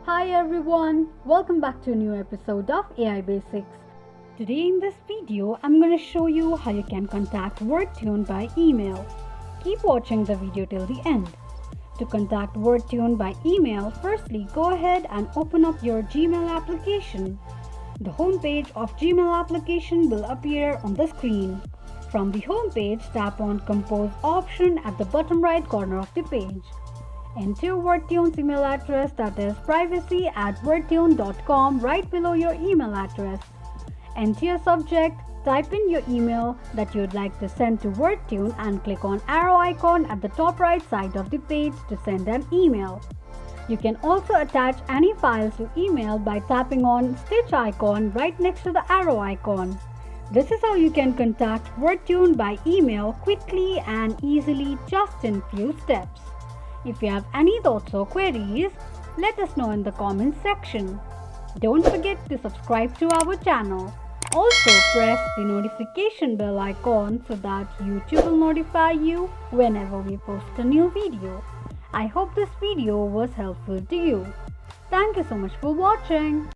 Hi everyone, welcome back to a new episode of AI Basics. Today in this video, I'm going to show you how you can contact Wordtune by email. Keep watching the video till the end. To contact Wordtune by email, firstly go ahead and open up your Gmail application. The home page of Gmail application will appear on the screen. From the home page, tap on Compose option at the bottom right corner of the page. Enter Wordtune's email address, that is privacy@wordtune.com, right below your email address. Enter your subject, type in your email that you'd like to send to Wordtune and click on arrow icon at the top right side of the page to send an email. You can also attach any files you email by tapping on stitch icon right next to the arrow icon. This is how you can contact Wordtune by email quickly and easily, just in few steps. If you have any thoughts or queries, let us know in the comments section. Don't forget to subscribe to our channel. Also press the notification bell icon so that YouTube will notify you whenever we post a new video. I hope this video was helpful to you. Thank you so much for watching.